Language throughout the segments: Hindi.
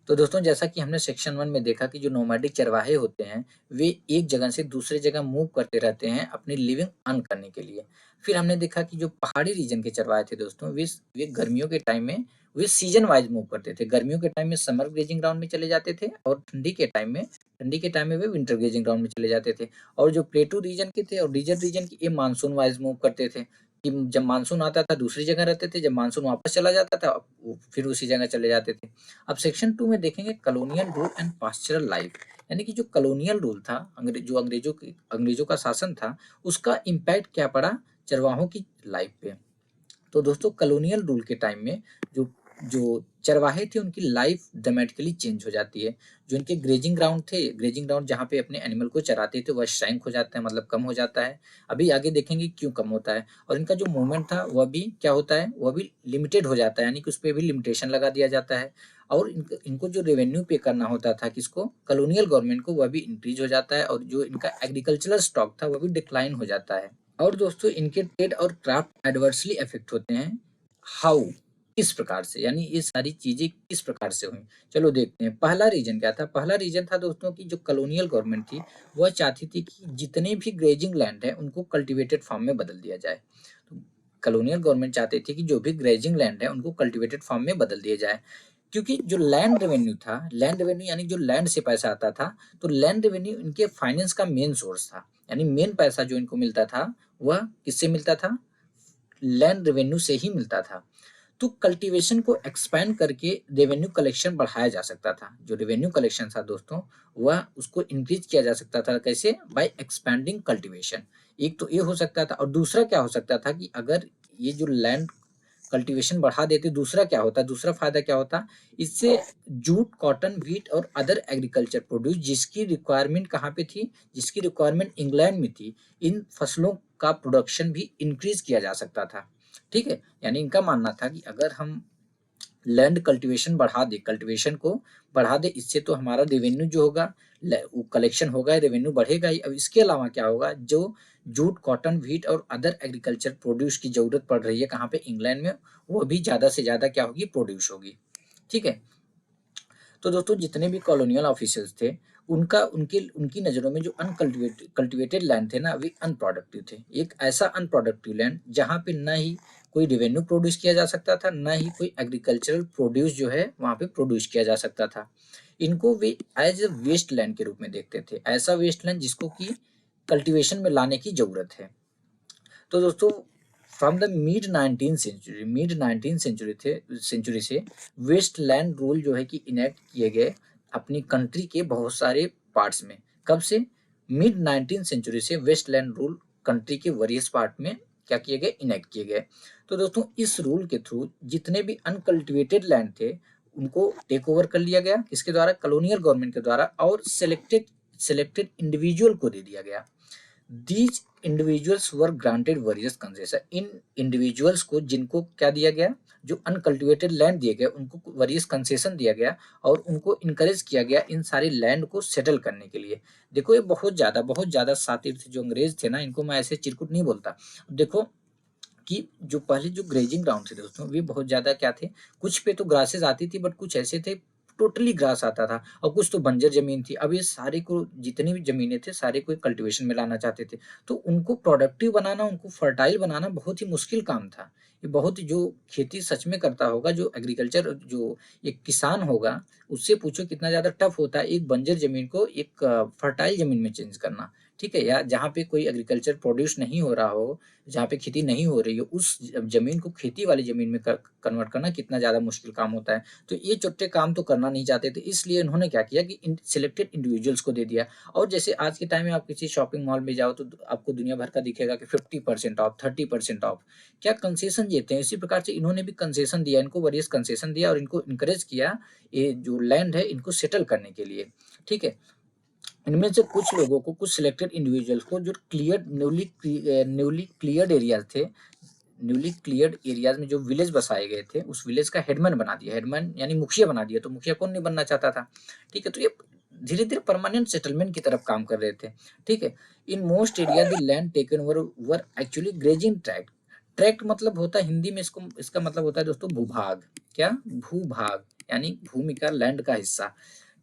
तो दोस्तों जैसा कि हमने सेक्शन 1 में देखा कि जो नोमैडिक चरवाहे होते हैं, वे एक जगह से दूसरे जगह मूव करते रहते हैं अपनी लिविंग अर्न करने के लिए। फिर हमने देखा कि जो पहाड़ी रीजन के चरवाहे थे दोस्तों, वे गर्मियों के टाइम में वे सीजन वाइज़ मूव करते थे। गर्मियों के टाइम में समर ग्रेजिंग ग्राउंड में चले जाते थे और ठंडी के टाइम में वे विंटर ग्रेजिंग ग्राउंड में चले जाते थे। और जो प्लेटू रीजन के थे और डेज़र्ट रीजन के, ये मानसून वाइज़ मूव करते थे कि जब मानसून आता था दूसरी जगह रहते थे, जब मानसून वापस चला जाता था, वो फिर उसी जगह चले जाते थे। अब सेक्शन 2 में देखेंगे कॉलोनियल रूल एंड पास्चरल लाइफ, यानी कि जो कॉलोनियल रूल था, जो अंग्रेजों का शासन था, उसका इम्पैक्ट क्या पड़ा चरवाहों की लाइफ पे। तो दोस्तों कॉलोनियल रूल के टाइम में जो जो चरवाहे थे उनकी लाइफ ड्रामेटिकली चेंज हो जाती है। जो इनके ग्रेजिंग ग्राउंड थे, ग्रेजिंग ग्राउंड जहाँ पे अपने एनिमल को चराते थे, वह श्रैंक हो जाता है, मतलब कम हो जाता है। अभी आगे देखेंगे क्यों कम होता है। और इनका जो मूवमेंट था वह भी क्या होता है, वह भी लिमिटेड हो जाता है, यानी कि उस पे भी लिमिटेशन लगा दिया जाता है। और इनको जो रेवेन्यू पे करना होता था किसको, कॉलोनियल गवर्नमेंट को, वह भी इंक्रीज हो जाता है। और जो इनका एग्रीकल्चरल स्टॉक था वह भी डिक्लाइन हो जाता है। और दोस्तों इनके ट्रेड और क्राफ्ट एडवर्सली इफेक्ट होते हैं। हाउ, किस प्रकार से, यानी ये सारी चीजें किस प्रकार से हुई, चलो देखते हैं। पहला रीजन क्या था, पहला रीजन था दोस्तों की जो कॉलोनियल गवर्नमेंट थी वह चाहती थी कि जितने भी ग्रेजिंग लैंड है उनको कल्टीवेटेड फार्म में बदल दिया जाए। तो कॉलोनियल गवर्नमेंट चाहती थी कि जो भी ग्रेजिंग लैंड है उनको कल्टीवेटेड फार्म में बदल दिया जाए, क्योंकि जो लैंड रेवेन्यू था, लैंड रेवेन्यू यानी जो लैंड से पैसा आता था, तो लैंड रेवेन्यू इनके फाइनेंस का मेन सोर्स था। यानी मेन पैसा जो इनको मिलता था वह किससे मिलता था, लैंड रेवेन्यू से ही मिलता था। तो कल्टीवेशन को एक्सपैंड करके रेवेन्यू कलेक्शन बढ़ाया जा सकता था। जो रेवेन्यू कलेक्शन था दोस्तों, वह उसको इंक्रीज किया जा सकता था, कैसे, बाय एक्सपैंडिंग कल्टीवेशन। एक तो ये हो सकता था, और दूसरा क्या हो सकता था कि अगर ये जो लैंड कल्टीवेशन बढ़ा देते, दूसरा क्या होता, दूसरा फायदा क्या होता, इससे जूट, कॉटन, व्हीट और अदर एग्रीकल्चर प्रोड्यूस जिसकी रिक्वायरमेंट कहाँ पे थी, जिसकी रिक्वायरमेंट इंग्लैंड में थी, इन फसलों का प्रोडक्शन भी इंक्रीज किया जा सकता था। ठीक है, यानी इनका मानना था कि अगर हम लैंड कल्टीवेशन बढ़ा दे, कल्टीवेशन को बढ़ा दे, इससे तो हमारा रेवेन्यू जो होगा, वो कलेक्शन होगा, रेवेन्यू बढ़ेगा ही। अब इसके अलावा क्या होगा, जो जूट, कॉटन, व्हीट और अदर एग्रीकल्चर प्रोड्यूस की जरूरत पड़ रही है कहाँ पे, इंग्लैंड में, वो भी ज्यादा से ज्यादा क्या होगी, प्रोड्यूस होगी। ठीक है, तो दोस्तों जितने भी कॉलोनियल ऑफिसर्स थे, उनका उनके उनकी नज़रों में जो कल्टिवेटेड लैंड थे ना, वे अनप्रोडक्टिव थे। एक ऐसा अनप्रोडक्टिव लैंड जहाँ पे ना ही कोई रेवेन्यू प्रोड्यूस किया जा सकता था, ना ही कोई एग्रीकल्चरल प्रोड्यूस जो है वहाँ पे प्रोड्यूस किया जा सकता था। इनको वे एज ए वेस्ट लैंड के रूप में देखते थे, ऐसा वेस्ट लैंड जिसको कि कल्टीवेशन में लाने की जरूरत है। तो दोस्तों from the mid 19th century से वेस्टलैंड रूल जो है कि इनेक्ट किए गए अपनी कंट्री के बहुत सारे पार्ट्स में। कब से, मिड 19th सेंचुरी से वेस्टलैंड रूल कंट्री के वेरियस पार्ट में क्या किए गए, इनेक्ट किए गए। तो दोस्तों इस रूल के थ्रू जितने भी अनकल्टिवेटेड लैंड थे उनको टेक ओवर कर लिया गया, किसके द्वारा, कॉलोनियल गवर्नमेंट के द्वारा, और सेलेक्टेड इंडिविजुअल को दे दिया गया। These individuals were granted various concession, in individuals को जिनको क्या दिया गया, जो अनकल्टिवेटेड लैंड दिए गए उनको वेरियस कंसेशन दिया गया, और उनको इनकरेज किया गया इन सारे लैंड को सेटल करने के लिए। देखो ये बहुत ज्यादा शातिर थे जो अंग्रेज थे ना, इनको मैं ऐसे चिरकुट नहीं बोलता। देखो कि जो पहले जो ग्रेजिंग ग्राउंड थे दोस्तों, वे बहुत ज्यादा क्या थे, कुछ पे तो ग्रासेस आती थी, बट कुछ ऐसे थे टोटली ग्रास आता था, और कुछ तो बंजर जमीन थी। अब ये सारे को, जितनी भी जमीनें थे, सारे को कल्टीवेशन में लाना चाहते थे। तो उनको प्रोडक्टिव बनाना, उनको फर्टाइल बनाना बहुत ही मुश्किल काम था। ये बहुत, जो खेती सच में करता होगा, जो एग्रीकल्चर, जो एक किसान होगा, उससे पूछो कितना ज्यादा टफ होता है एक बंजर जमीन को एक फर्टाइल जमीन में चेंज करना। ठीक है, या जहाँ पे कोई एग्रीकल्चर प्रोड्यूस नहीं हो रहा हो, जहाँ पे खेती नहीं हो रही हो, उस जमीन को खेती वाली जमीन में कन्वर्ट करना कितना ज्यादा मुश्किल काम होता है। तो ये छोटे काम तो करना नहीं चाहते थे, इसलिए इन्होंने क्या किया कि सिलेक्टेड इंडिविजुअल्स को दे दिया। और जैसे आज के टाइम में आप किसी शॉपिंग मॉल में जाओ तो आपको दुनिया भर का दिखेगा कि 50% ऑफ, 30% ऑफ, क्या कंसेशन देते हैं। इसी प्रकार से इन्होंने भी कंसेशन दिया, इनको वरियस कंसेशन दिया, और इनको इनकरेज किया ये जो लैंड है इनको सेटल करने के लिए। ठीक है, इनमें से कुछ लोगों को, कुछ सिलेक्टेड इंडिविजुअल्स को, जो न्यूली क्लियर्ड एरियाज थे, न्यूली क्लियर्ड एरियाज में जो विलेज बसाए गए थे, उस विलेज का हेडमैन बना दिया, हेडमैन यानी मुखिया बना दिया। तो मुखिया कौन नहीं बनना चाहता था। ठीक है, तो ये धीरे धीरे परमानेंट सेटलमेंट की तरफ काम कर रहे थे। ठीक है, in most area the land taken were actually grazing tract, tract मतलब होता है हिंदी में, इसका मतलब होता है दोस्तों भूभाग। क्या? भूभाग, यानी भूमि का, लैंड का हिस्सा।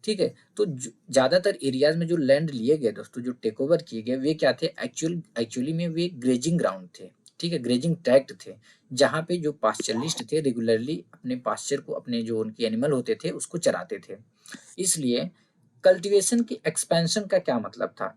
ठीक है, तो ज्यादातर एरियाज में जो लैंड लिए गए दोस्तों, जो टेक ओवर किए गए, वे क्या थे? एक्चुअली में वे ग्रेजिंग ग्राउंड थे। ठीक है, ग्रेजिंग ट्रैक्ट थे, जहाँ पे जो पास्चरलिस्ट थे रेगुलरली अपने पास्चर को, अपने जो उनके एनिमल होते थे उसको चराते थे। इसलिए कल्टीवेशन की एक्सपेंशन का क्या मतलब था?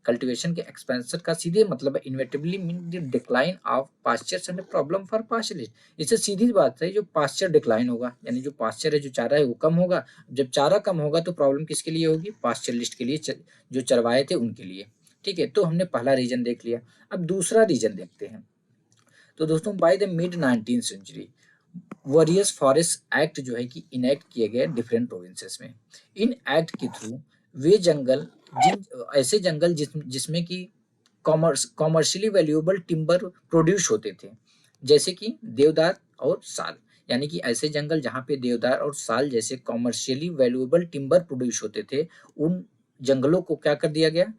कल्टीवेशन के एक्सपेंशन का सीधे मतलब inevitably mean the decline of pastures and problem for pastoralist. इससे सीधी बात है, जो पास्चर डिक्लाइन होगा, यानी जो पास्चर है, जो चारा है, वो कम होगा। जब चारा कम होगा तो प्रॉब्लम किसके लिए होगी? पास्चरलिस्ट के लिए, जो चरवाए थे उनके लिए। ठीक है, तो हमने पहला रीजन देख लिया। अब दूसरा रीजन देखते हैं। तो दोस्तों by the mid 19th century various forest act जो है कि इनेक्ट किए गए डिफरेंट प्रोविंसेस में। इन एक्ट के थ्रू वे जंगल, ऐसे जंगल जिसमें कि कॉमर्शियली वैल्यूएबल टिम्बर प्रोड्यूस होते थे, जैसे कि देवदार और साल, यानी कि ऐसे जंगल जहाँ पे देवदार और साल जैसे कॉमर्शियली वैल्यूएबल टिम्बर प्रोड्यूस होते थे, उन जंगलों को क्या कर दिया गया?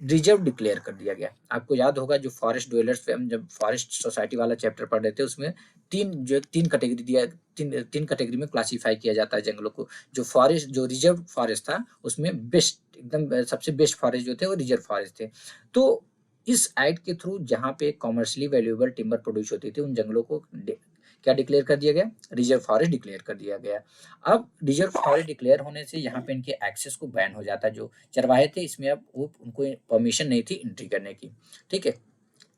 रिजर्व डिक्लेयर कर दिया गया। आपको याद होगा जो फॉरेस्ट ड्वेलर्स पे हम जब फॉरेस्ट सोसाइटी वाला चैप्टर पढ़ रहे थे, उसमें तीन कैटेगरी दिया, तीन कैटेगरी में क्लासिफाई किया जाता है जंगलों को। जो फॉरेस्ट, जो रिजर्व फॉरेस्ट था, उसमें बेस्ट, एकदम सबसे बेस्ट फॉरेस्ट जो थे वो रिजर्व फॉरेस्ट थे। तो इस एक्ट के थ्रू जहाँ पे कॉमर्शियली वैल्यूएबल टिम्बर प्रोड्यूस होती थी, उन जंगलों को क्या डिक्लेयर कर दिया गया? रिजर्व फॉरेस्ट डिक्लेयर कर दिया गया। अब रिजर्व फॉरेस्ट डिक्लेयर होने से यहाँ पे इनके एक्सेस को बैन हो जाता है। जो चरवाहे थे इसमें अब वो, उनको परमिशन नहीं थी एंट्री करने की। ठीक है,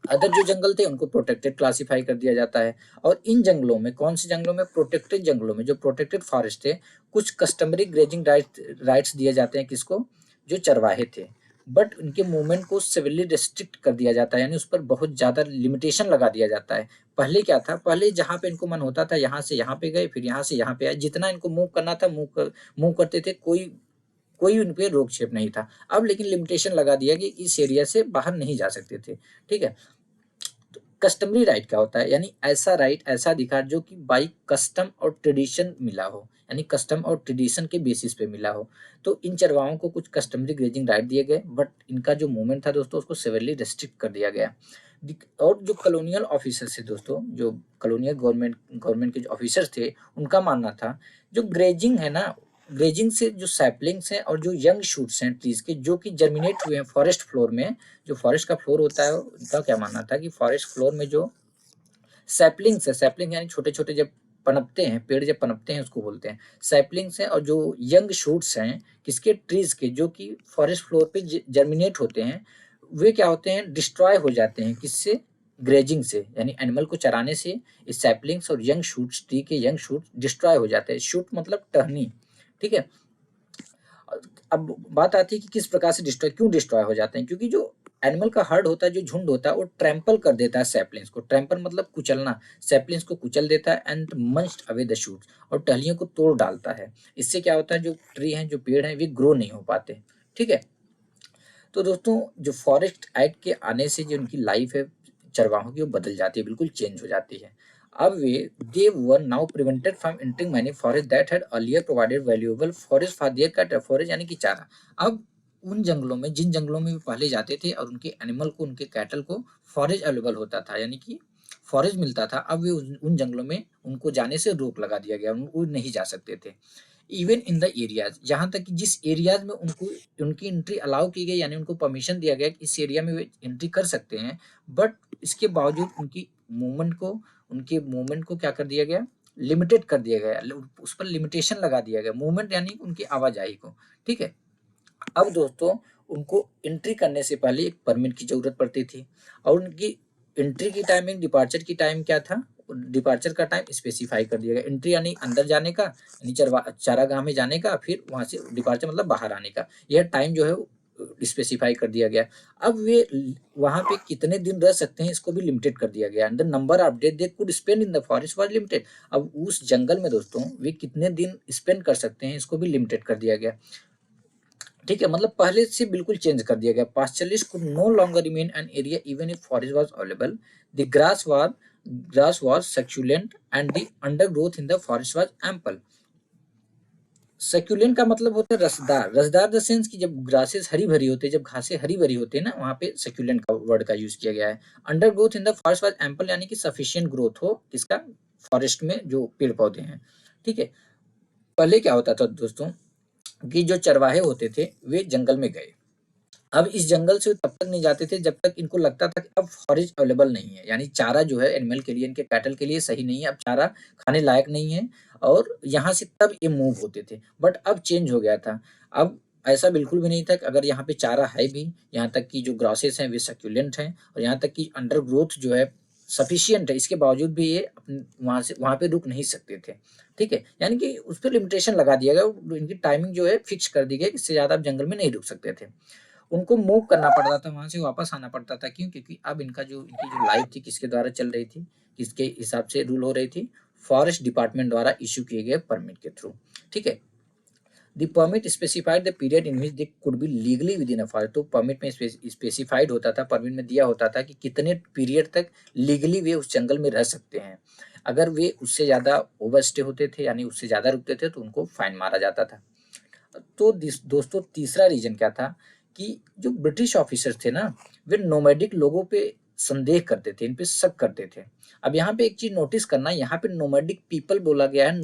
अदर जो जंगल थे उनको प्रोटेक्टेड क्लासिफाई कर दिया जाता है। और इन जंगलों में, कौन से जंगलों में? प्रोटेक्टेड जंगलों में, जो प्रोटेक्टेड फॉरेस्ट थे, कुछ कस्टमरी ग्रेजिंग राइट्स दिए जाते हैं। किसको? जो चरवाहे थे। बट उनके मूवमेंट को सिविली रिस्ट्रिक्ट कर दिया जाता है, यानी उस पर बहुत ज्यादा लिमिटेशन लगा दिया जाता है। पहले क्या था? पहले जहाँ पे इनको मन होता था, यहाँ से यहाँ पे गए, फिर यहाँ से यहाँ पे आए, जितना इनको मूव करना था मूव करते थे, कोई कोई उन पे रोक छेप नहीं था। अब लेकिन लिमिटेशन लगा दिया कि इस एरिया से बाहर नहीं जा सकते थे। ठीक है, कस्टमरी राइट क्या होता है? यानी ऐसा राइट, ऐसा अधिकार जो कि बाई कस्टम और ट्रेडिशन मिला हो, यानी कस्टम और ट्रेडिशन के बेसिस पे मिला हो। तो इन चरवाहों को कुछ कस्टमरी ग्रेजिंग राइट दिए गए, बट इनका जो मूवमेंट था दोस्तों, उसको सेवरली रेस्ट्रिक्ट कर दिया गया। और जो कॉलोनियल ऑफिसर्स थे दोस्तों, जो कॉलोनियल गवर्नमेंट के जो ऑफिसर्स थे, उनका मानना था जो ग्रेजिंग है ना, ग्रेजिंग से जो सैपलिंग्स हैं और जो यंग शूट्स हैं ट्रीज के, जो कि जर्मिनेट हुए हैं फॉरेस्ट फ्लोर में, जो फॉरेस्ट का फ्लोर होता है, उनका क्या मानना था कि फॉरेस्ट फ्लोर में जो सैपलिंग्स है, सैपलिंग यानी छोटे छोटे जब पनपते हैं, पेड़ जब पनपते हैं उसको बोलते हैं सैपलिंग्स हैं, और जो यंग शूट्स हैं किसके? ट्रीज के, जो कि फॉरेस्ट फ्लोर पे जर्मिनेट होते हैं, वे क्या होते हैं? डिस्ट्रॉय हो जाते हैं। किससे? ग्रेजिंग से, यानी एनिमल को चराने से इस सैपलिंग्स और यंग शूट्स, ट्री के यंग शूट डिस्ट्रॉय हो जाते हैं। शूट मतलब टहनी। ठीक है, अब बात आती है कि किस प्रकार से डिस्ट्रॉय, क्यों डिस्ट्रॉय हो जाते हैं? क्योंकि जो एनिमल का हर्ड होता है, जो झुंड होता है, वो ट्रैम्पल कर देता है सैपलिंग्स को। ट्रैम्पल मतलब कुचलना, सैपलिंग्स को कुचल देता है एंड मंच्ड अवे द शूट्स, और टहनियों को तोड़ डालता है। इससे क्या होता है? जो ट्री हैं, जो पेड़ हैं, वे ग्रो नहीं हो पाते। ठीक है, तो दोस्तों जो फॉरेस्ट एक्ट के आने से जो उनकी लाइफ है चरवाहों की, वो बदल जाती है, बिल्कुल चेंज हो जाती है। अब वे they were now prevented from entering many forest that had earlier provided valuable forest for their cattle, forest यानी कि चारा। अब उन जंगलों में, जिन जंगलों में वे पहले जाते थे और उनके एनिमल को, उनके कैटल को फॉरेस्ट अवेलेबल होता था, यानी कि फॉरेस्ट मिलता था, अब वे उन जंगलों में उनको जाने से रोक लगा दिया गया, वो नहीं जा सकते थे। इवन इन द एरियाज, यहाँ तक कि जिस एरियाज में उनको, उनकी एंट्री अलाउ की गई, यानी उनको परमिशन दिया गया कि इस एरिया में वे एंट्री कर सकते हैं, बट इसके बावजूद उनके मूवमेंट को क्या कर दिया गया? लिमिटेड कर दिया गया, उस पर लिमिटेशन लगा दिया गया। मूवमेंट यानी उनकी आवाजाही को। ठीक है, अब दोस्तों उनको एंट्री करने से पहले एक परमिट की जरूरत पड़ती थी, और उनकी एंट्री की टाइमिंग, डिपार्चर की टाइम क्या था? डिपार्चर का टाइम स्पेसिफाई कर दिया गया। एंट्री यानी अंदर जाने का, यानी चारागाह में जाने का, फिर वहां से डिपार्चर मतलब बाहर आने का, यह टाइम जो है स्पेसिफाई कर दिया गया। अब वे वहां पे कितने दिन रह सकते हैं, इसको भी लिमिटेड कर दिया गया। The number of day they could spend in the forest was limited. अब उस जंगल में दोस्तों वे कितने दिन स्पेंड कर सकते हैं, इसको भी लिमिटेड कर दिया गया। ठीक है, मतलब पहले से बिल्कुल चेंज कर दिया गया। Pastoralist could no longer remain an area even if forest was available. The grass was succulent and the undergrowth in the forest was ample. Succulent का मतलब होता है रसदार। रसदार द सेंस कि जब ग्रासेस हरी भरी होते हैं, जब घासें हरी भरी होती है ना, वहाँ पे सक्यूलेंट का वर्ड का यूज किया गया है। Under growth in the forest was ample, यानी कि सफिशिएंट ग्रोथ हो किसका, फॉरेस्ट में जो पेड़ पौधे हैं। ठीक है, पहले क्या होता था दोस्तों कि जो चरवाहे होते थे वे जंगल में गए। अब इस जंगल से तब तक नहीं जाते थे जब तक इनको लगता था कि अब फॉरेस्ट अवेलेबल नहीं है, यानी चारा जो है एनिमल के लिए, इनके कैटल के लिए सही नहीं है, अब चारा खाने लायक नहीं है, और यहाँ से तब ये मूव होते थे। बट अब चेंज हो गया था। अब ऐसा बिल्कुल भी नहीं था कि अगर यहाँ पे चारा है भी, यहाँ तक कि जो ग्रासेस हैं वे सक्यूलेंट हैं, और यहाँ तक कि अंडर ग्रोथ जो है सफिशियंट है, इसके बावजूद भी ये वहाँ से वहाँ पे रुक नहीं सकते थे। ठीक है, यानी कि उस पर लिमिटेशन लगा दिया गया, इनकी टाइमिंग जो है फिक्स कर दी गई, इससे ज़्यादा आप जंगल में नहीं रुक सकते थे। उनको मूव करना पड़ता था, वहाँ से वापस आना पड़ता था। क्यों? क्योंकि अब इनकी जो लाइफ थी किसके द्वारा चल रही थी, किसके हिसाब से रूल हो रही थी, फॉरेस्ट डिपार्टमेंट द्वारा इश्यू किए गए परमिट के थ्रू। ठीक है, the permit specified the period in which they could be legally with in a forest. तो परमिट में स्पेसिफाइड होता था, परमिट में दिया होता था कि कितने पीरियड तक लीगली वे उस जंगल में रह सकते हैं। अगर वे उससे ज़्यादा ओवरस्टे होते थे, यानी उससे ज़्यादा रुकते थे, तो उनको फाइन मारा जाता था। तो दोस्तों तीसरा रीजन क्या था कि जो ब्रिटिश ऑफिसर थे ना, वे नोमैडिक लोगों पे संदेह करते थे, इन पे शक करते थे। अब यहाँ पे एक चीज नोटिस करना, यहाँ पे नोमैडिक पीपल बोला गया है,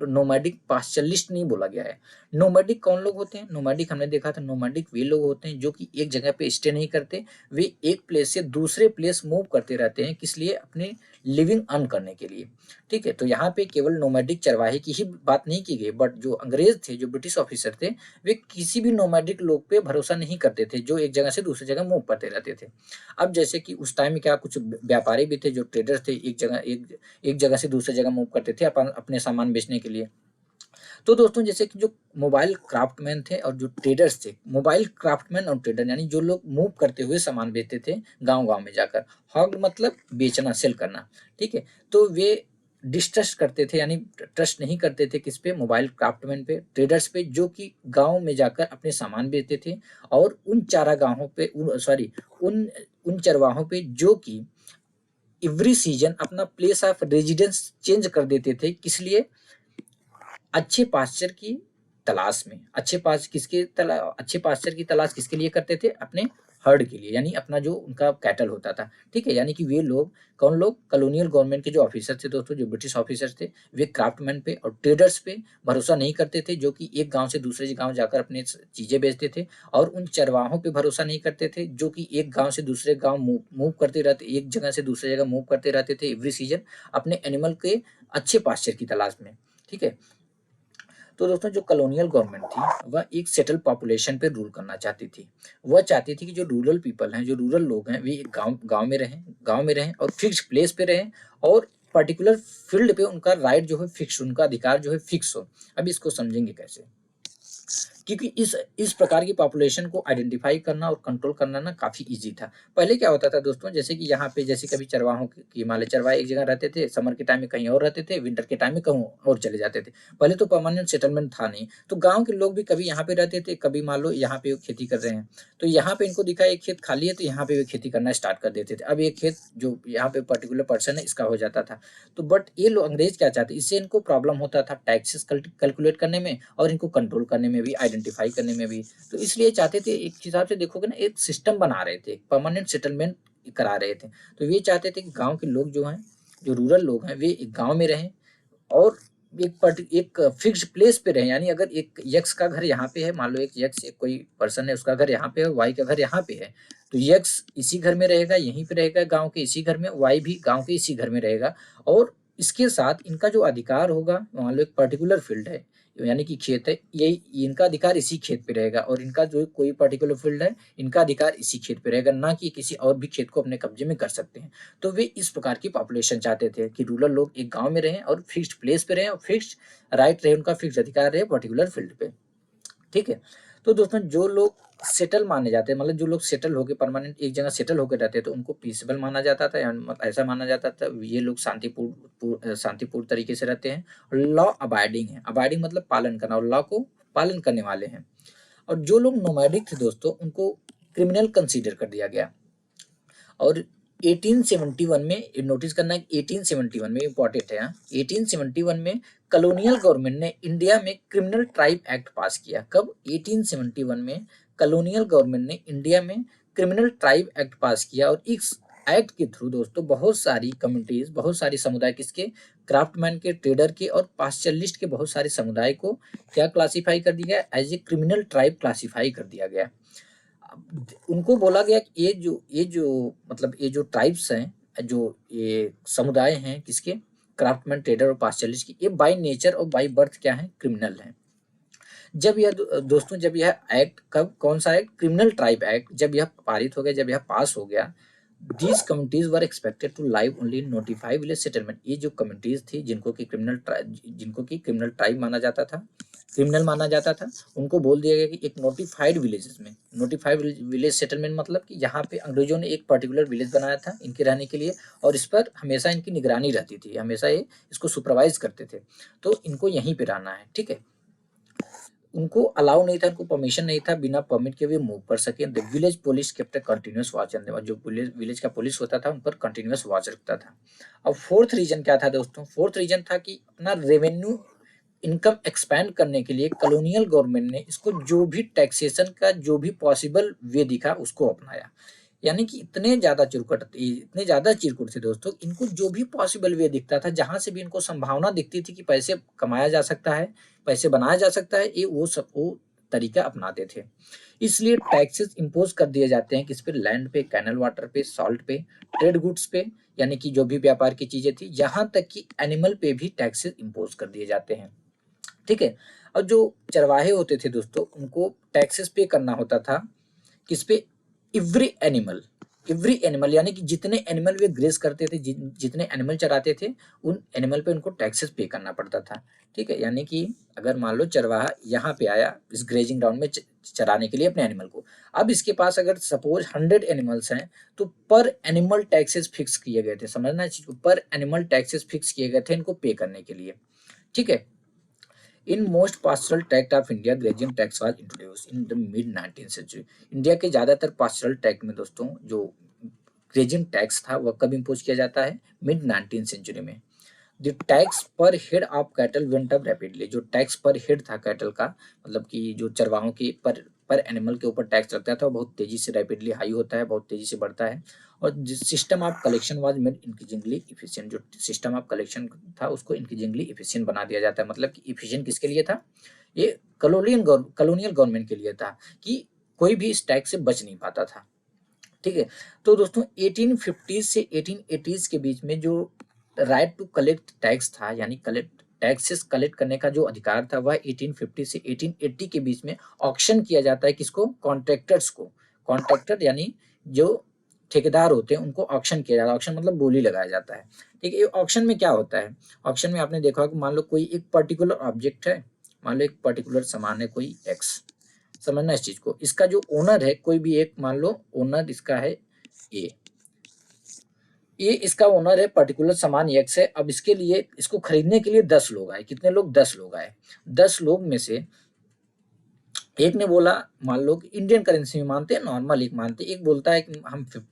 नोमैडिक पास्चलिस्ट नहीं बोला गया है। नोमैडिक कौन लोग होते हैं? नोमैडिक हमने देखा था, नोमैडिक वे लोग होते हैं जो कि एक जगह पे स्टे नहीं करते, वे एक प्लेस से दूसरे प्लेस मूव करते रहते हैं। किस लिए? अपने लिविंग अर्न करने के लिए। ठीक है, तो यहाँ पे केवल नोमैडिक चरवाहे की ही बात नहीं की गई, बट जो अंग्रेज थे, जो ब्रिटिश ऑफिसर थे, वे किसी भी नोमैडिक लोग पे भरोसा नहीं करते थे जो एक जगह से दूसरी जगह मूव करते रहते थे। अब जैसे कि उस टाइम में क्या कुछ व्यापारी भी थे, जो ट्रेडर्स थे, एक जगह से दूसरी जगह मूव करते थे अपने सामान बेचने के लिए। तो दोस्तों जैसे कि जो मोबाइल क्राफ्टमैन थे और जो ट्रेडर्स थे, मोबाइल क्राफ्टमैन और ट्रेडर यानी जो लोग मूव करते हुए सामान बेचते थे गांव-गांव में जाकर। हॉग्ड मतलब बेचना, सेल करना। ठीक है, तो वे डिस्ट्रस्ट करते थे, यानी ट्रस्ट नहीं करते थे किस पे? मोबाइल क्राफ्टमैन पे, ट्रेडर्स पे, जो कि गांव में जाकर अपने सामान बेचते थे, और उन चारागाहों पे, उन उन चरवाहों पे जो कि एवरी सीजन अपना प्लेस ऑफ रेजिडेंस चेंज कर देते थे। किस लिए? अच्छे पास्चर की तलाश में। अच्छे पास्चर की तलाश किसके लिए करते थे? अपने हर्ड के लिए, यानी अपना जो उनका कैटल होता था। ठीक है, यानी कि वे लोग, कौन लोग? कॉलोनियल गवर्नमेंट के जो ऑफिसर थे दोस्तों, जो ब्रिटिश ऑफिसर थे, वे क्राफ्टमैन पे और ट्रेडर्स पे भरोसा नहीं करते थे, जो कि एक गांव से दूसरे गांव जाकर अपने चीजें बेचते थे। और उन चरवाहों पे भरोसा नहीं करते थे, जो कि एक गांव से दूसरे गांव मूव करते रहते, एक जगह से दूसरे जगह मूव करते रहते थे एवरी सीजन, अपने एनिमल के अच्छे पास्चर की तलाश में। ठीक है, तो दोस्तों जो कॉलोनियल गवर्नमेंट थी, वह एक सेटल पॉपुलेशन पे रूल करना चाहती थी। वह चाहती थी कि जो रूरल पीपल हैं, जो रूरल लोग हैं, वे एक गांव में रहें और फिक्स प्लेस पे रहें, और पर्टिकुलर फील्ड पे उनका राइट जो है फिक्स, उनका अधिकार जो है फिक्स हो। अब इसको समझेंगे कैसे? क्योंकि इस प्रकार की पॉपुलेशन को आइडेंटिफाई करना और कंट्रोल करना ना काफ़ी ईज़ी था। पहले क्या होता था दोस्तों, जैसे कि यहाँ पे जैसे कभी चरवाहों की मान लें, चरवाहे एक जगह रहते थे, समर के टाइम में कहीं और रहते थे, विंटर के टाइम में कहूँ और चले जाते थे। पहले तो परमानेंट सेटलमेंट था नहीं, तो गाँव के लोग भी कभी यहाँ पे रहते थे, कभी मान लो यहाँ पे खेती कर रहे हैं, तो यहाँ पे इनको दिखा एक खेत खाली है, तो यहाँ पे वे खेती करना स्टार्ट कर देते थे। अब एक खेत जो यहाँ पे पर्टिकुलर पर्सन है, इसका हो जाता था। तो बट ये लोग अंग्रेज क्या चाहते, इससे इनको प्रॉब्लम होता था टैक्सेस कैलकुलेट करने में, और इनको कंट्रोल करने में भी, आइडेंटिफाई करने में भी। तो इसलिए चाहते थे, एक हिसाब से देखोगे ना, एक सिस्टम बना रहे थे, परमानेंट सेटलमेंट करा रहे थे। तो ये चाहते थे कि गांव के लोग जो हैं, जो रूरल लोग हैं, वे एक गांव में रहें, और एक फिक्स्ड प्लेस पे रहें। यानी अगर एक यक्स का घर यहाँ पे है, मान लो एक यक्स, एक कोई पर्सन है, उसका घर यहाँ पे है, वाई का घर यहाँ पे है, तो यक्स इसी घर में रहेगा, यहीं पे रहेगा, गांव के इसी घर में, वाई भी गांव के इसी घर में रहेगा। और इसके साथ इनका जो अधिकार होगा, मान लो एक पर्टिकुलर फील्ड है, यानी कि खेत है, यही इनका अधिकार इसी खेत पे रहेगा, और इनका जो कोई पर्टिकुलर फील्ड है, इनका अधिकार इसी खेत पे रहेगा, ना कि किसी और भी खेत को अपने कब्जे में कर सकते हैं। तो वे इस प्रकार की पॉपुलेशन चाहते थे कि रूरल लोग एक गांव में रहें और फिक्स्ड प्लेस पे रहें, और फिक्स्ड राइट रहे, उनका फिक्स्ड अधिकार रहे पर्टिकुलर फील्ड पे। ठीक है, तो दोस्तों जो लोग सेटल माने जाते हैं, मतलब जो लोग सेटल होकर परमानेंट एक जगह सेटल होकर रहते हैं, तो उनको पीसबल माना जाता था, या ऐसा माना जाता था ये लोग शांतिपूर्ण तरीके से रहते हैं, और लॉ अबाइडिंग है। अबाइडिंग मतलब पालन करना, और लॉ को पालन करने वाले हैं। और जो लोग नोमैडिक थे दोस्तों, उनको क्रिमिनल कंसीडर कर दिया गया, और 1871 में नोटिस करना है, 1871 में इंपॉर्टेंट है यहाँ, 1871 में कॉलोनियल गवर्नमेंट ने इंडिया में क्रिमिनल ट्राइब एक्ट पास किया। कब? 1871 में कॉलोनियल गवर्नमेंट ने इंडिया में क्रिमिनल ट्राइब एक्ट पास किया और इस एक्ट के थ्रू दोस्तों बहुत सारी कम्युनिटीज, बहुत सारी समुदाय किसके? क्राफ्टमैन के, ट्रेडर के और पास्चरलिस्ट के बहुत सारे समुदाय को क्या क्लासीफाई कर दिया गया? As a criminal tribe classify कर दिया गया। उनको बोला गया कि ये जो मतलब ये जो ट्राइब्स हैं, जो ये समुदाय हैं किसके? क्राफ्टमैन, ट्रेडर और पास्चरलिस्ट की, ये बाय नेचर और बाय बर्थ क्या है? क्रिमिनल हैं। जब यह दोस्तों जब यह एक्ट, कब, कौन सा एक्ट? क्रिमिनल ट्राइब एक्ट जब यह पारित हो गया, जब यह पास हो गया, these communities were expected to live only in notified village settlement. ये जो कम्युनिटीज थी जिनको कि क्रिमिनल ट्राइब माना जाता था, क्रिमिनल माना जाता था, उनको बोल दिया गया कि एक नोटिफाइड विलेजेस में, नोटिफाइड विलेज सेटलमेंट मतलब कि यहाँ पे अंग्रेजों ने एक पर्टिकुलर विलेज बनाया था इनके रहने के लिए और इस पर हमेशा इनकी निगरानी रहती थी, हमेशा ये इसको सुपरवाइज करते थे, तो इनको यहीं पे रहना है, ठीक है। उनको अलाउ नहीं था, उनको परमिशन नहीं था बिना परमिट के भी मूव कर सके। The village police kept continuous watch on them, जो विलेज का पुलिस होता था उन पर कंटिन्यूअस वॉच रखता था। अब फोर्थ रीजन क्या था दोस्तों? फोर्थ रीजन था कि अपना रेवेन्यू इनकम एक्सपैंड करने के लिए कॉलोनियल गवर्नमेंट ने इसको जो भी टैक्सेशन का जो भी पॉसिबल वे दिखा उसको अपनाया। यानी कि इतने ज्यादा चिरकुट थे दोस्तों, इनको जो भी पॉसिबल वे दिखता था, जहां से भी इनको संभावना दिखती थी कि पैसे कमाया जा सकता है, पैसे बनाया जा सकता है, ये वो तरीका अपनाते थे। इसलिए टैक्सेस इंपोज कर दिए जाते हैं किस पे? लैंड पे, कैनल वाटर पे, सॉल्ट पे, ट्रेड गुड्स पे, यानी कि जो भी व्यापार की चीजें थी, यहाँ तक कि एनिमल पे भी टैक्सेस इंपोज कर दिए जाते हैं, ठीक है। और जो चरवाहे होते थे दोस्तों, उनको टैक्सेस पे करना होता था किस पे? एवरी एनिमल, यानी कि जितने एनिमल वे ग्रेस करते थे, जितने एनिमल चराते थे, उन एनिमल पे उनको टैक्सेस पे करना पड़ता था, ठीक है। यानी कि अगर मान लो चरवाहा यहाँ पे आया इस ग्रेजिंग ग्राउंड में चराने के लिए अपने एनिमल को, अब इसके पास अगर सपोज 100 एनिमल्स हैं तो पर एनिमल टैक्सेस फिक्स किए गए थे, समझना इस चीज को, पर एनिमल टैक्सेस फिक्स किए गए थे इनको पे करने के लिए, ठीक है। In most pastoral tract of India grazing tax was introduced in the mid 19th century. India के ज्यादातर पास्टरल ट्रैक्ट में दोस्तों जो ग्रेजिंग टैक्स था वह कब इम्पोज किया जाता है? मिड 19th सेंचुरी में। द टैक्स पर head of cattle went up rapidly, जो टैक्स पर हेड था कैटल का, मतलब कि जो चरवाहों के पर एनिमल के ऊपर टैक्स लगता था, बहुत तेजी से रैपिडली हाई होता है, बहुत तेजी से बढ़ता है। और system of collection was made increasingly efficient, जो सिस्टम ऑफ कलेक्शन था उसको इंक्रीजिंगली इफिशिएंट बना दिया जाता है। मतलब कि इफिशिएंट किसके लिए था? ये कॉलोनियल गवर्नमेंट के लिए था कि कोई भी इस टैक्स से बच नहीं पाता था, ठीक है। तो दोस्तों 1850 से 1880 के बीच में जो राइट टू कलेक्ट टैक्स था, यानी टैक्सेस कलेक्ट करने का जो अधिकार था, वह 1850 से 1880 के बीच में ऑक्शन किया जाता है किसको? कॉन्ट्रैक्टर्स को। कॉन्ट्रैक्टर यानी जो ठेकेदार होते हैं उनको ऑक्शन किया जाता है। ऑक्शन मतलब बोली लगाया जाता है, ठीक है। ऑक्शन में क्या होता है? ऑक्शन में आपने देखा कि मान लो कोई एक पर्टिकुलर ऑब्जेक्ट है, मान लो एक पर्टिकुलर सामान है कोई एक्स, समझना इस चीज को, इसका जो ओनर है कोई भी एक, मान लो ओनर इसका है ए, ये इसका ओनर है, पर्टिकुलर सामान एक्स है। अब इसके लिए, इसको खरीदने के लिए 10 लोग आए। कितने लोग? 10 लोग आए। 10 लोग में से एक ने बोला, मान लो इंडियन करेंसी में मानते हैं, नॉर्मल एक मानते हैं, एक बोलता है कि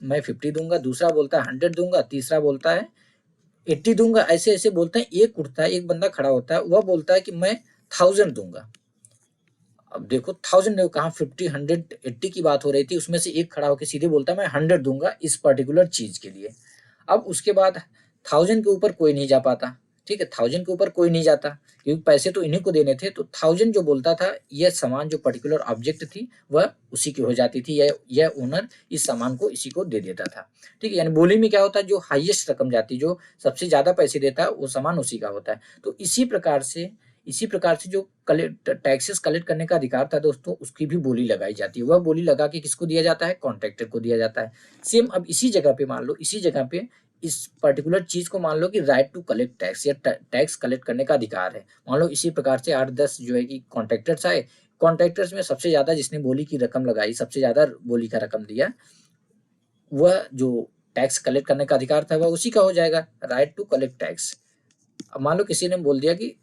मैं 50 दूंगा, दूसरा बोलता है 100 दूंगा, तीसरा बोलता है 80 दूंगा, ऐसे ऐसे बोलते हैं। एक उठता है, एक बंदा खड़ा होता है, वह बोलता है कि मैं 1000 दूंगा। अब देखो 1000 ने कहा, 50, 100, 80 की बात हो रही थी, उसमें से एक खड़ा होकर सीधे बोलता है मैं 100 दूंगा इस पर्टिकुलर चीज के लिए। अब उसके बाद 1000 के ऊपर कोई नहीं जा पाता, ठीक है। 1000 के ऊपर कोई नहीं जाता क्योंकि पैसे तो इन्हीं को देने थे। तो 1000 जो बोलता था, यह सामान जो पर्टिकुलर ऑब्जेक्ट थी वह उसी की हो जाती थी, यह ओनर इस सामान को इसी को दे देता था, ठीक है। यानी बोली में क्या होता है? जो हाईएस्ट रकम जाती, जो सबसे ज्यादा पैसे देता है, वो सामान उसी का होता है। तो इसी प्रकार से जो टैक्सेस कलेक्ट करने का अधिकार था दोस्तों, उसकी भी बोली लगाई जाती है। वह बोली लगा के किसको दिया जाता है? कॉन्ट्रैक्टर को दिया जाता है। सेम अब इसी जगह पे मान लो, इसी जगह पे इस पर्टिकुलर चीज को मान लो कि राइट टू कलेक्ट टैक्स या टैक्स कलेक्ट करने का अधिकार है। मान लो इसी प्रकार से 8-10 जो है कि कॉन्ट्रैक्टर्स आए। कॉन्ट्रैक्टर्स में सबसे ज्यादा जिसने बोली की रकम लगाई, सबसे ज्यादा बोली का रकम दिया, वह जो टैक्स कलेक्ट करने का अधिकार था वह उसी का हो जाएगा, राइट टू कलेक्ट टैक्स। अब मान लो किसी ने बोल दिया कि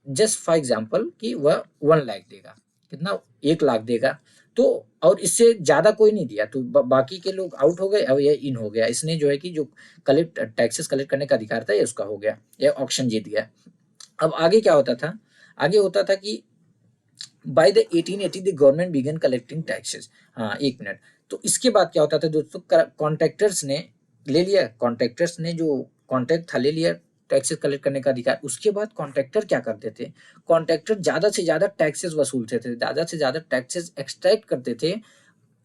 जस्ट फॉर एग्जाम्पल कि वह 1 लाख देगा, कितना? 1 लाख देगा। तो और इससे ज़्यादा कोई नहीं दिया, तो बाकी के लोग आउट हो गए और ये इन हो गया। इसने जो है कि जो टैक्सेस कलेक्ट करने का अधिकार था ये उसका हो गया, ये ऑक्शन जीत गया। अब आगे क्या होता था, आगे होता था कि by the 1880 the government began collecting taxes. हाँ, एक मिनट। तो इसके बाद क्या होता था दोस्तों, कॉन्ट्रैक्टर्स ने ले लिया, कॉन्ट्रैक्टर्स ने जो कॉन्ट्रैक्ट था ले लिया टैक्सेस कलेक्ट करने का अधिकार। उसके बाद कॉन्ट्रैक्टर क्या करते थे, कॉन्ट्रैक्टर ज्यादा से ज्यादा टैक्सेस वसूलते थे, ज्यादा से ज्यादा टैक्सेस एक्सट्रैक्ट करते थे,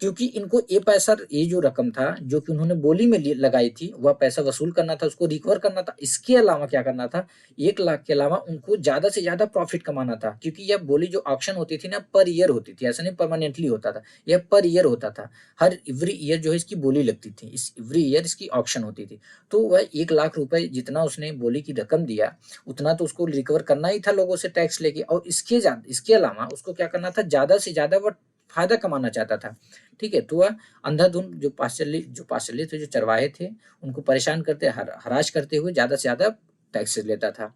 क्योंकि इनको ये पैसा, ये जो रकम था जो कि उन्होंने बोली में लगाई थी, वह पैसा वसूल करना था, उसको रिकवर करना था। इसके अलावा क्या करना था, 1 लाख के अलावा उनको ज्यादा से ज्यादा प्रॉफिट कमाना था, क्योंकि यह बोली जो ऑक्शन होती थी ना पर ईयर होती थी, ऐसा नहीं परमानेंटली होता था, यह पर ईयर होता था। हर एवरी ईयर जो है इसकी बोली लगती थी, इस एवरी ईयर इसकी ऑक्शन होती थी। तो वह 1 लाख रुपए जितना उसने बोली की रकम दिया उतना तो उसको रिकवर करना ही था लोगों से टैक्स लेके, और इसके अलावा उसको क्या करना था, ज्यादा से ज्यादा वह फायदा कमाना चाहता था। ठीक है, तो वह अंधाधुंध जो पार्शलिस्ट थे, जो चरवाहे थे, उनको परेशान करते हराश करते हुए ज्यादा से ज्यादा टैक्सेस लेता था।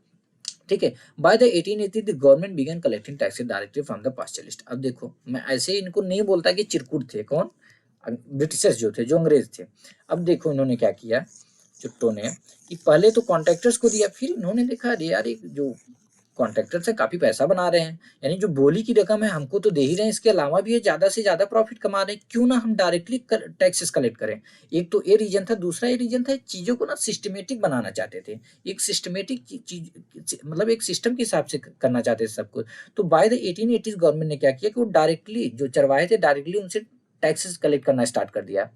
ठीक है, by the 1880 the government began collecting taxes directly from the pastoralist. अब देखो, मैं ऐसे ही इनको नहीं बोलता कि चिरकुट थे, कौन, ब्रिटिशर्स जो थे, जो अंग्रेज थे। अब देखो इन्होंने क्या किया चुट्टो ने, कि पहले तो कॉन्ट्रैक्टर्स को दिया, फिर इन्होंने देखा अरे यार ये जो कॉन्ट्रैक्टर से काफी पैसा बना रहे हैं, यानी जो बोली की रकम है हमको तो दे ही रहे हैं, इसके अलावा भी ये ज्यादा से ज्यादा प्रॉफिट कमा रहे हैं, क्यों ना हम डायरेक्टली टैक्सेस कलेक्ट करें। एक तो ये रीजन था, दूसरा ये रीजन था चीजों को ना सिस्टमेटिक बनाना चाहते थे, एक सिस्टमेटिक चीज, मतलब एक सिस्टम के हिसाब से करना चाहते थे सब कुछ। तो बाय द 1880 गवर्नमेंट ने क्या किया कि वो डायरेक्टली जो चरवाहे थे डायरेक्टली उनसे टैक्सेस कलेक्ट करना स्टार्ट कर दिया।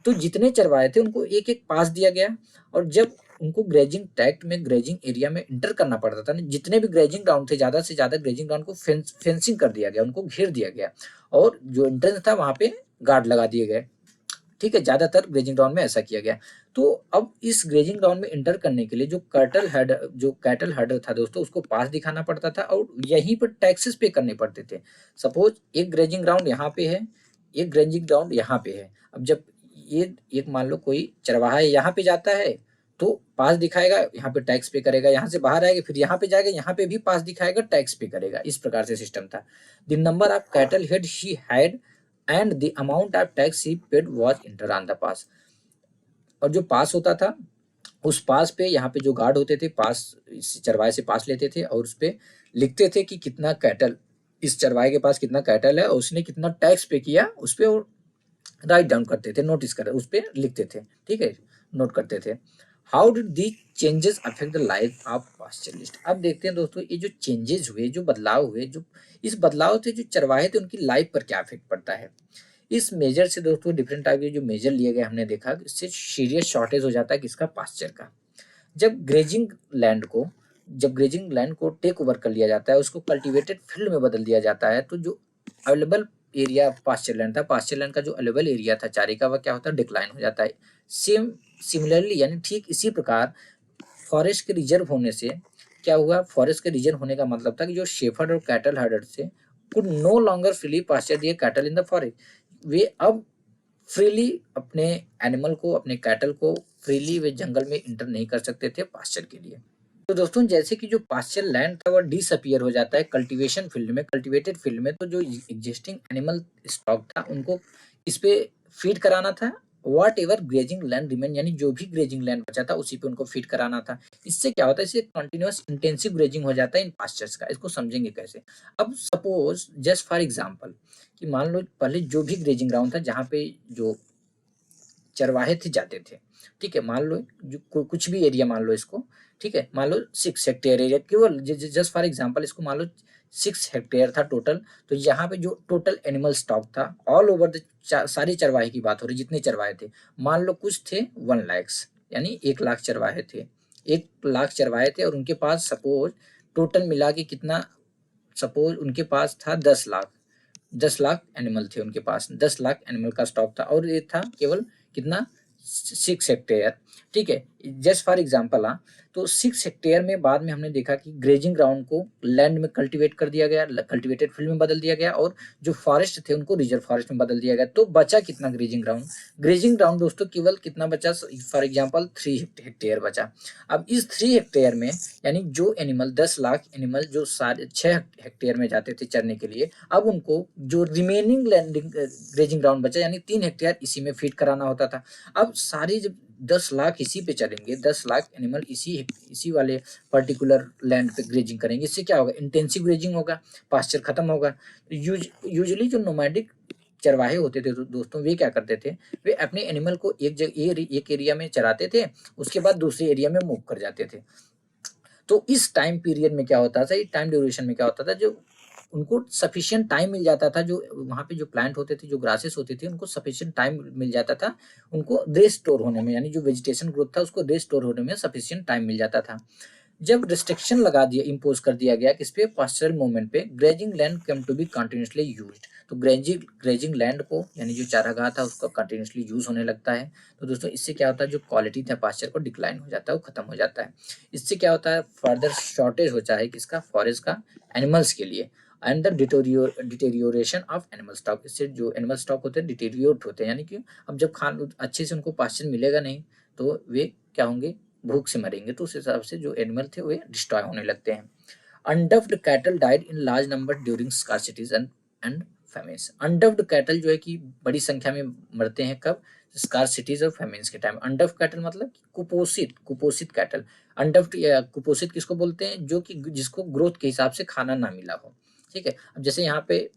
तो जितने चरवाहे थे उनको एक एक पास दिया गया, और जब उनको ग्रेजिंग ट्रैक्ट में, ग्रेजिंग एरिया में इंटर करना पड़ता था, जितने भी ग्रेजिंग ग्राउंड थे, ज्यादा से ज्यादा ग्रेजिंग ग्राउंड को फेंसिंग कर दिया गया, उनको घेर दिया गया, और जो एंट्रेंस था वहां पे गार्ड लगा दिए गए। ठीक है, ज्यादातर ग्रेजिंग ग्राउंड में ऐसा किया गया। तो अब इस ग्रेजिंग ग्राउंड में इंटर करने के लिए जो कैटल हेडर था दोस्तों, उसको पास दिखाना पड़ता था, और यहीं पर टैक्सेस पे करने पड़ते थे। सपोज एक ग्रेजिंग ग्राउंड यहाँ पे है, एक ग्रेजिंग ग्राउंड यहाँ पे है। अब जब ये एक मान लो कोई चरवाहा यहाँ पे जाता है तो पास दिखाएगा, यहाँ पे टैक्स पे करेगा, यहाँ से बाहर आएगा फिर यहाँ पे जाएगा, यहाँ पे भी पास दिखाएगा, टैक्स पे करेगा। इस प्रकार से सिस्टम था। The number of cattle head she had and the amount of tax he paid was entered on the pass. और जो पास होता था उस पास पे, यहाँ पे जो गार्ड होते थे पास, इस चरवाहे से पास लेते थे और उस पे लिखते थे कि कितना कैटल, इस चरवाहे के पास कितना कैटल है और उसने कितना टैक्स पे किया, उस पे राइट डाउन करते थे, नोटिस कर उस पे लिखते थे। ठीक है, नोट करते थे। How did the changes affect the life of pastoralist. अब देखते हैं दोस्तों ये जो चेंजेस हुए, जो बदलाव हुए, जो इस बदलाव से जो चरवाहे थे उनकी लाइफ पर क्या इफेक्ट पड़ता है। इस मेजर से दोस्तों डिफरेंट टाइप के जो मेजर लिए गए हमने देखा, इससे सीरियस शॉर्टेज हो जाता है किसका, पास्चर का। जब ग्रेजिंग लैंड को जब ग्रेजिंग लैंड को टेक ओवर कर लिया जाता है, उसको कल्टीवेटेड फील्ड में बदल दिया जाता है, तो जो अवेलेबल एरिया पास्चर लैंड था, पास्चर लैंड का जो अवेलेबल एरिया था चारे का, वह क्या होता है, डिक्लाइन हो जाता है। सिमिलरली यानी ठीक इसी प्रकार फॉरेस्ट के रिजर्व होने से क्या हुआ, फॉरेस्ट के रिजर्व होने का मतलब था कि जो शेफर्ड और कैटल हर्डर थे could no longer freely pasture their cattle in the forest. वे अब फ्रीली अपने एनिमल को, अपने कैटल को फ्रीली वे जंगल में इंटर नहीं कर सकते थे पास्चर के लिए। तो दोस्तों जैसे कि जो पास्चर लैंड था वह डिसअपियर हो जाता है कल्टीवेशन फील्ड में, कल्टीवेटेड फील्ड में, तो जो एग्जिस्टिंग एनिमल स्टॉक था उनको इस पे फीड कराना था। What ever grazing land remain, यानी जो भी ग्रेजिंग लैंड बचा था उसी पे उनको फीड कराना था। इससे क्या होता है, इससे कंटिन्यूअस इंटेंसिव ग्रेजिंग हो जाता है इन पास्चर्स का। इसको समझेंगे कैसे। अब सपोज जस्ट फॉर एग्जाम्पल कि मान लो पहले जो भी ग्रेजिंग ग्राउंड था जहाँ पे जो चरवाहे थे जाते थे, ठीक है, मान लो जो कुछ भी एरिया मान लो इसको, ठीक है, मान लो 6 हेक्टेयर एरिया, केवल जस्ट फॉर एग्जांपल इसको मान लो 6 हेक्टेयर था टोटल। तो यहाँ पे जो टोटल एनिमल स्टॉक था ऑल ओवर द सारे चरवाहे की बात हो रही, जितने चरवाहे थे, मान लो कुछ थे 1 लाख, यानी 1 लाख चरवाहे थे, 1 लाख चरवाहे थे, और उनके पास सपोज टोटल मिला के कितना, सपोज उनके पास था 10 लाख, 10 लाख एनिमल थे उनके पास, 10 लाख एनिमल का स्टॉक था, और ये था केवल कितना, 6 हेक्टेयर। ठीक है, जस्ट फॉर एग्जांपल तो 6 हेक्टेयर में बाद में हमने देखा कि ग्रेजिंग ग्राउंड को लैंड में कल्टीवेट कर दिया गया, कल्टीवेटेड फील्ड में बदल दिया गया और जो फॉरेस्ट थे उनको रिजर्व फॉरेस्ट में बदल दिया गया। तो बचा कितना ग्रेजिंग ग्राउंड? ग्रेजिंग ग्राउंड दोस्तों केवल कितना बचा? फॉर एग्जांपल 3 हेक्टेयर बचा। अब इस 3 हेक्टेयर में यानी जो एनिमल 10 लाख एनिमल जो 6 हेक्टेयर में जाते थे चरने के लिए, अब उनको जो रिमेनिंग लैंडिंग ग्रेजिंग ग्राउंड बचा यानी 3 हेक्टेयर इसी में फीड कराना होता था। अब सारी जब 10 लाख इसी पे चलेंगे, 10 लाख एनिमल इसी वाले पर्टिकुलर लैंड पे ग्रेजिंग करेंगे, इससे क्या होगा? इंटेंसिव ग्रेजिंग होगा, पास्चर खत्म होगा। यूजुअली जो नोमैडिक चरवाहे होते थे दोस्तों, वे क्या करते थे? वे अपने एनिमल को एक एरिया में चराते थे, उसके बाद दूसरे एरिया में मूव कर जाते थे। तो इस टाइम पीरियड में क्या होता था, इस टाइम ड्यूरेशन में क्या होता था, जो उनको सफिशिएंट टाइम मिल जाता था, जो वहाँ पे जो प्लांट होते थे, जो ग्रासेस होते थे, उनको सफिशिएंट टाइम मिल जाता था उनको रिस्टोर होने में, यानी जो वेजिटेशन ग्रोथ था उसको रिस्टोर होने में सफिशिएंट टाइम मिल जाता था। जब रिस्ट्रिक्शन लगा दिया, इम्पोज कर दिया गया किस पे? पास्चरल मूवमेंट पे, grazing land came to be continuously used. तो ग्रेजिंग लैंड को यानी जो चारागाह था उसका कंटिन्यूसली यूज होने लगता है। तो दोस्तों इससे क्या होता है? जो क्वालिटी था पास्चर को डिक्लाइन हो जाता है, वो खत्म हो जाता है। इससे क्या होता है? फर्दर शॉर्टेज होता है किसका? फॉरेस्ट का, एनिमल्स के लिए। And the deterioration of animal stock, इससे जो एनिमल स्टॉक होते हैं डिटेरियोरेट होते हैं, यानी कि अब जब खान अच्छे से उनको पास्चर मिलेगा नहीं तो वे क्या होंगे? भूख से मरेंगे। तो उस हिसाब से जो एनिमल थे वे डिस्ट्रॉय होने लगते हैं। Unfed cattle died in large number during scarcities and famines. Unfed cattle जो है कि बड़ी संख्या में मरते हैं कब? स्कार्सिटीज और फेमेन्स के टाइम। अनडफ्ड कैटल मतलब कुपोषित कैटल। अनडफ्ड या कुपोषित किसको बोलते हैं? जो कि जिसको ग्रोथ के हिसाब से खाना ना मिला हो। ठीक है, अब जैसे यहाँ पे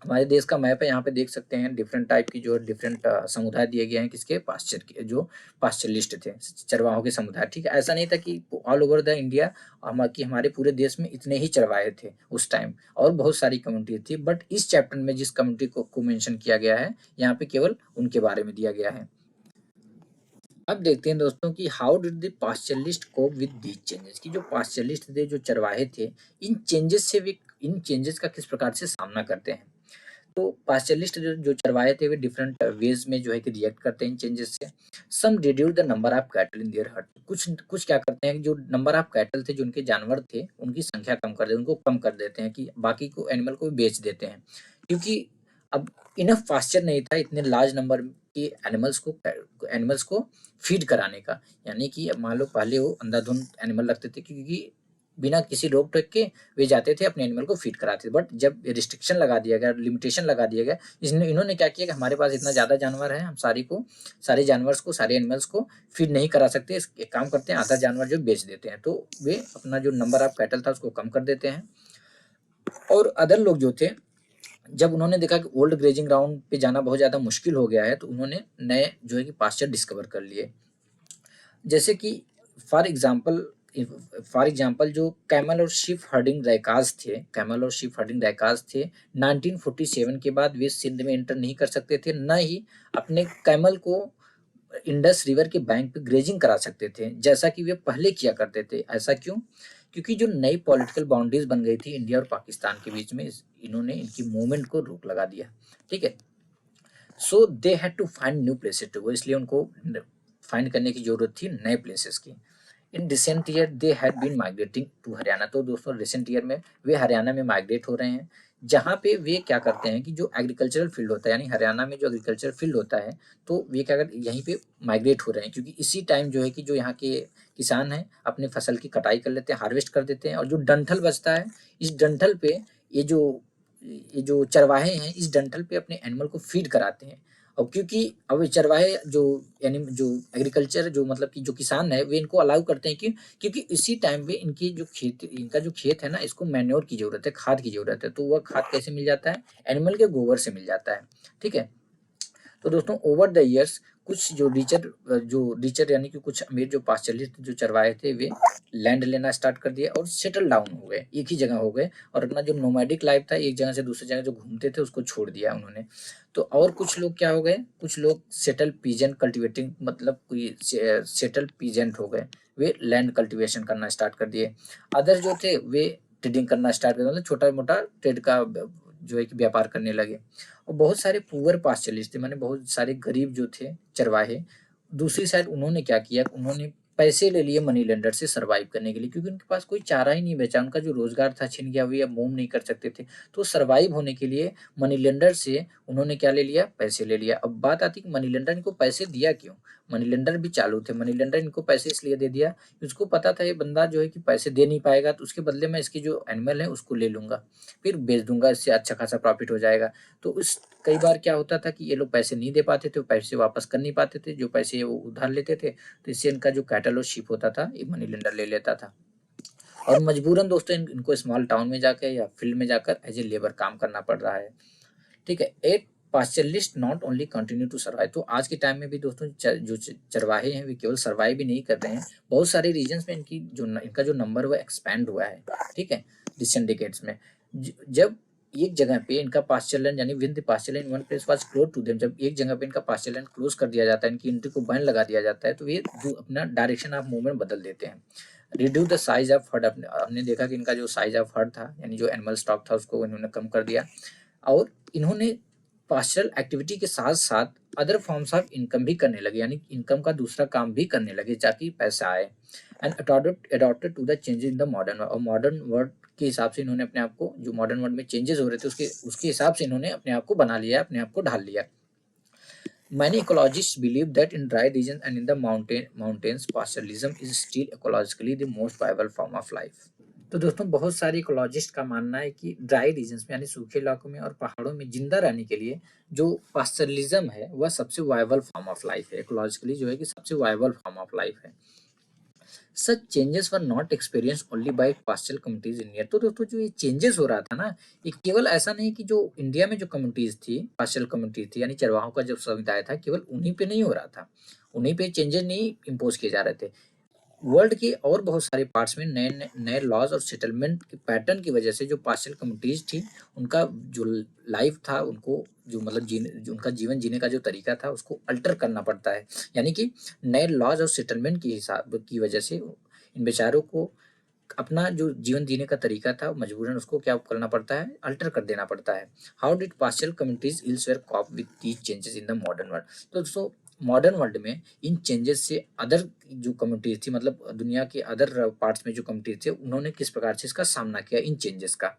हमारे देश का मैप है, यहाँ पे देख सकते हैं डिफरेंट टाइप की जो डिफरेंट समुदाय दिए गए हैं किसके? पास्चर के, जो पास्चरलिस्ट थे, चरवाहों के समुदाय। ठीक है, ऐसा नहीं था कि ऑल ओवर द इंडिया कि हमारे पूरे देश में इतने ही चरवाहे थे उस टाइम, और बहुत सारी कम्युनिटी थी, बट इस चैप्टर में जिस कम्युनिटी को मेंशन किया गया है यहाँ पे केवल उनके बारे में दिया गया है। अब देखते हैं दोस्तों कि how did the pastoralist cope with these changes, की जो पास्चरलिस्ट थे, जो चरवाहे थे, इन चेंजेस का किस प्रकार से सामना करते हैं। तो पास्चरलिस्ट जो चरवाहे थे वे डिफरेंट वेज में जो है कि रिएक्ट करते हैं इन चेंजेस से। Some reduce the number of cattle in their herd, कुछ क्या करते हैं कि जो नंबर ऑफ कैटल थे, जो उनके जानवर थे, उनकी संख्या कम कर देते, उनको कम कर देते हैं कि बाकी को एनिमल को भी बेच देते हैं, क्योंकि अब इनफ पास्चर नहीं था इतने लार्ज नंबर के एनिमल्स को फीड कराने का। यानी कि अब मान लो पहले वो अंधाधुंध एनिमल रखते थे, क्योंकि बिना किसी रोक टोक के वे जाते थे अपने एनिमल को फीड कराते थे। बट जब रिस्ट्रिक्शन लगा दिया गया, लिमिटेशन लगा दिया गया, इन्होंने क्या किया कि हमारे पास इतना ज़्यादा जानवर है, हम सारे जानवर्स को, सारे एनिमल्स को फीड नहीं करा सकते, एक काम करते हैं आधा जानवर जो बेच देते हैं। तो वे अपना जो नंबर ऑफ कैटल था उसको कम कर देते हैं। और अदर लोग जो थे, जब उन्होंने देखा कि ओल्ड ग्रेजिंग ग्राउंड पे जाना बहुत ज़्यादा मुश्किल हो गया है, तो उन्होंने नए जो है कि पास्चर डिस्कवर कर लिए। जैसे कि फॉर एग्जांपल जो कैमल और शीप हर्डिंग रैकाज थे 1947 के बाद वे सिंध में एंटर नहीं कर सकते थे, न ही अपने कैमल को इंडस रिवर के बैंक पे ग्रेजिंग करा सकते थे जैसा कि वे पहले किया करते थे। ऐसा क्यों? क्योंकि जो नई पॉलिटिकल बाउंड्रीज बन गई थी इंडिया और पाकिस्तान के बीच में, इन्होंने इनकी मूवमेंट को रोक लगा दिया। ठीक है, so they had to find new places to go, इसलिए उनको फाइंड करने की जरूरत थी नए प्लेसेस की। In recent year they had been migrating to Haryana, तो दोस्तों रिसेंट ईयर में वे हरियाणा में माइग्रेट हो रहे हैं, जहाँ पे वे क्या करते हैं कि जो एग्रीकल्चरल फील्ड होता है, यानी हरियाणा में जो एग्रीकल्चर फील्ड होता है, तो वे क्या करते यहीं पे माइग्रेट हो रहे हैं, क्योंकि इसी टाइम जो है कि जो यहाँ के किसान हैं अपने फसल की कटाई कर लेते हैं, हार्वेस्ट कर देते हैं, और जो डंठल बचता है, इस डंठल पे ये जो चरवाहे हैं इस डंठल पे अपने एनिमल को फीड कराते हैं। और क्योंकि अब ये चरवाहे जो जो एग्रीकल्चर जो मतलब कि जो किसान है वे इनको अलाउ करते हैं, क्योंकि इसी टाइम पे इनका जो खेत है ना, इसको मैन्योर की जरूरत है, खाद की जरूरत है। तो वह खाद कैसे मिल जाता है? एनिमल के गोबर से मिल जाता है। ठीक है, तो दोस्तों ओवर द ईयर्स कुछ जो रिचर यानी कि कुछ अमीर जो पास्चरलिस्ट जो चरवाहे थे, वे लैंड लेना स्टार्ट कर दिया और सेटल डाउन हो गए, एक ही जगह हो गए, और अपना जो नोमैडिक लाइफ था, एक जगह से दूसरी जगह जो घूमते थे उसको छोड़ दिया उन्होंने। तो और कुछ लोग क्या हो गए? कुछ लोग सेटल पीजेंट कल्टिवेटिंग, मतलब कोई सेटल पीजेंट हो गए, वे लैंड कल्टिवेशन करना स्टार्ट कर दिए। अदर जो थे वे ट्रेडिंग करना स्टार्ट कर दिया, मतलब छोटा मोटा ट्रेड का जो है कि व्यापार करने लगे। और बहुत सारे पुअर पास्चरलिस्ट थे, माने बहुत सारे गरीब जो थे चरवाहे, दूसरी साइड उन्होंने क्या किया, उन्होंने पैसे ले लिए मनी लेंडर से सर्वाइव करने के लिए, क्योंकि उनके पास कोई चारा ही नहीं बचा, उनका जो रोजगार था छिन गया, वो अब मूव नहीं कर सकते थे। तो सर्वाइव होने के लिए मनी लेंडर से उन्होंने क्या ले लिया, पैसे ले लिया। अब बात आती है कि मनी लेंडर इनको पैसे दिया क्यों? मनी लेंडर भी चालू थे, मनी लेंडर इनको पैसे इसलिए दे दिया कि उसको पता था ये बंदा जो है कि पैसे दे नहीं पाएगा, तो उसके बदले में इसकी जो एनिमल है उसको ले लूंगा, फिर बेच दूंगा, इससे अच्छा खासा प्रॉफिट हो जाएगा। तो इस कई बार क्या होता था कि ये लोग पैसे नहीं दे पाते थे, वो पैसे वापस कर नहीं पाते थे, जो पैसे वो उधार लेते थे, तो इससे इनका जो कैटल और शिप होता था ये मनी लेंडर ले लेता था। और मजबूरन दोस्तों इनको स्मॉल टाउन में जाकर या फील्ड में जाकर एज ए लेबर काम करना पड़ रहा है। ठीक है। At pastoralist not only continue to survive, तो आज के टाइम में भी दोस्तों जो चरवाहे हैं वे केवल सर्वाइव ही नहीं कर रहे हैं, बहुत सारे रीजन्स में इनका जो नंबर वो एक्सपैंड हुआ है। ठीक है। रिसेंट डिकेड्स में जब एक जगह पे इनका पास्चर लैंड यानी with pasture land one place was close to them, जब एक जगह पे इनका पास्चर लैंड क्लोज कर दिया जाता है, इनकी एंट्री को बैन लगा दिया जाता है, तो ये जो अपना डायरेक्शन ऑफ मूवमेंट बदल देते हैं। Reduce the size of heard, हमने देखा कि इनका जो साइज ऑफ हर्ड था यानी जो एनिमल स्टॉक था उसको इन्होंने कम कर दिया, और इन्होंने पास्चरल एक्टिविटी के साथ साथ अदर फॉर्म्स ऑफ इनकम भी करने लगे, यानी इनकम का दूसरा काम भी करने लगे ताकि पैसा आए। And adopted to the changes in the modern, और मॉडर्न वर्ल्ड के हिसाब से इन्होंने अपने आप को, जो मॉडर्न वर्ल्ड में चेंजेस हो रहे थे उसके हिसाब से इन्होंने अपने आप को बना लिया, अपने आप को ढाल लिया। Many ecologists believe that in dry regions and in the mountains, pastoralism is still ecologically the most viable form of life. तो दोस्तों बहुत सारे इकोलॉजिस्ट का मानना है कि ड्राई रीजन्स में यानी सूखे इलाकों में और पहाड़ों में जिंदा रहने के लिए जो पास्चरलिज्म है वह सबसे वायबल फॉर्म ऑफ लाइफ है, इकोलॉजिकली जो है कि सबसे वायबल फॉर्म ऑफ लाइफ है। Such changes were not experience only by pastoral communities in India, तो दोस्तों जो ये चेंजेस हो रहा था ना, ये केवल ऐसा नहीं कि जो इंडिया में जो कम्युनिटीज थी, पास्चरल कम्युनिटीज थी यानी चरवाहों का जो समुदाय था, केवल उन्हीं पे नहीं हो रहा था, उन्हीं पे चेंजेस नहीं इम्पोज किए जा रहे थे। वर्ल्ड के और बहुत सारे पार्ट्स में नए नए लॉज और सेटलमेंट के पैटर्न की वजह से जो पार्शियल कम्युनिटीज थी उनका जो लाइफ था, उनको जो मतलब जो उनका जीवन जीने का जो तरीका था उसको अल्टर करना पड़ता है, यानी कि नए लॉज और सेटलमेंट की हिसाब की वजह से इन बेचारों को अपना जो जीवन जीने का तरीका था मजबूरन उसको क्या करना पड़ता है, अल्टर कर देना पड़ता है। How did partial communities elsewhere cope with these changes in the modern world, तो दोस्तों मॉडर्न वर्ल्ड में इन चेंजेस से अदर जो कम्युनिटीज थी, मतलब दुनिया के अदर पार्ट्स में जो कम्युनिटीज थे, उन्होंने किस प्रकार से इसका सामना किया इन चेंजेस का।